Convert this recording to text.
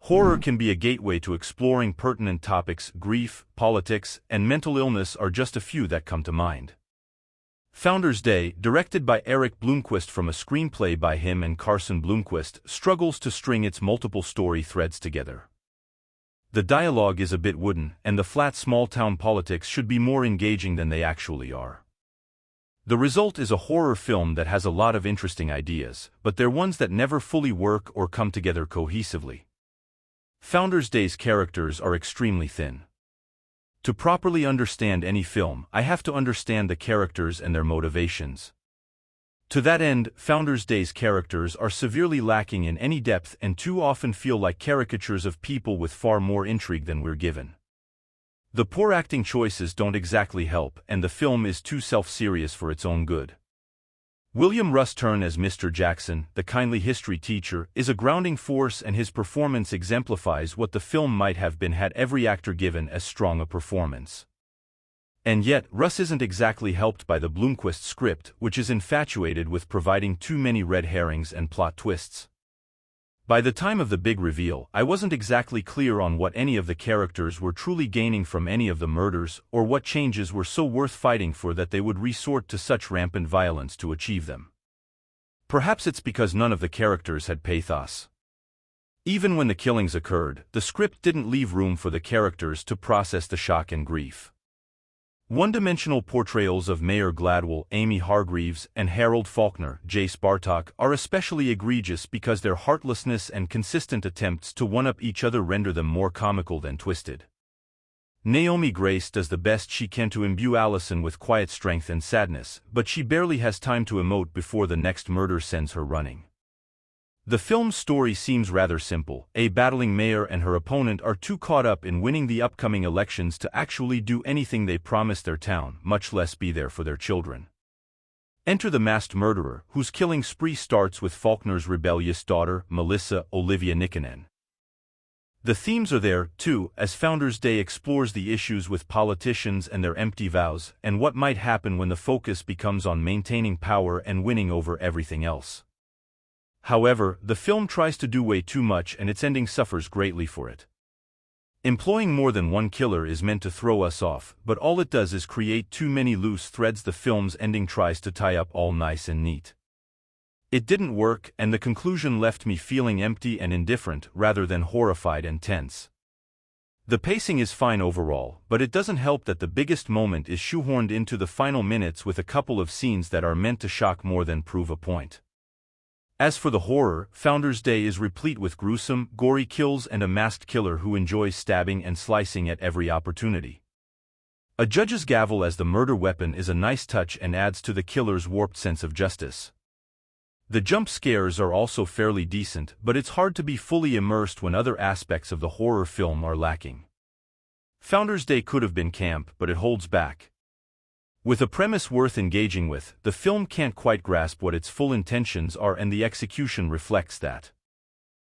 Horror can be a gateway to exploring pertinent topics. Grief, politics, and mental illness are just a few that come to mind. Founders Day, directed by Eric Bloomquist from a screenplay by him and Carson Bloomquist, struggles to string its multiple story threads together. The dialogue is a bit wooden, and the flat small-town politics should be more engaging than they actually are. The result is a horror film that has a lot of interesting ideas, but they're ones that never fully work or come together cohesively. Founders Day's characters are extremely thin. To properly understand any film, I have to understand the characters and their motivations. To that end, Founders Day's characters are severely lacking in any depth and too often feel like caricatures of people with far more intrigue than we're given. The poor acting choices don't exactly help, and the film is too self-serious for its own good. William Russ Turn as Mr. Jackson, the kindly history teacher, is a grounding force, and his performance exemplifies what the film might have been had every actor given as strong a performance. And yet, Russ isn't exactly helped by the Bloomquist script, which is infatuated with providing too many red herrings and plot twists. By the time of the big reveal, I wasn't exactly clear on what any of the characters were truly gaining from any of the murders, or what changes were so worth fighting for that they would resort to such rampant violence to achieve them. Perhaps it's because none of the characters had pathos. Even when the killings occurred, the script didn't leave room for the characters to process the shock and grief. One-dimensional portrayals of Mayor Gladwell, Amy Hargreaves, and Harold Faulkner, Jace Bartok, are especially egregious because their heartlessness and consistent attempts to one-up each other render them more comical than twisted. Naomi Grace does the best she can to imbue Allison with quiet strength and sadness, but she barely has time to emote before the next murder sends her running. The film's story seems rather simple. A battling mayor and her opponent are too caught up in winning the upcoming elections to actually do anything they promised their town, much less be there for their children. Enter the masked murderer, whose killing spree starts with Faulkner's rebellious daughter, Melissa Olivia Nikkanen. The themes are there, too, as Founders Day explores the issues with politicians and their empty vows, and what might happen when the focus becomes on maintaining power and winning over everything else. However, the film tries to do way too much, and its ending suffers greatly for it. Employing more than one killer is meant to throw us off, but all it does is create too many loose threads the film's ending tries to tie up all nice and neat. It didn't work, and the conclusion left me feeling empty and indifferent rather than horrified and tense. The pacing is fine overall, but it doesn't help that the biggest moment is shoehorned into the final minutes with a couple of scenes that are meant to shock more than prove a point. As for the horror, Founders Day is replete with gruesome, gory kills and a masked killer who enjoys stabbing and slicing at every opportunity. A judge's gavel as the murder weapon is a nice touch and adds to the killer's warped sense of justice. The jump scares are also fairly decent, but it's hard to be fully immersed when other aspects of the horror film are lacking. Founders Day could have been camp, but it holds back. With a premise worth engaging with, the film can't quite grasp what its full intentions are, and the execution reflects that.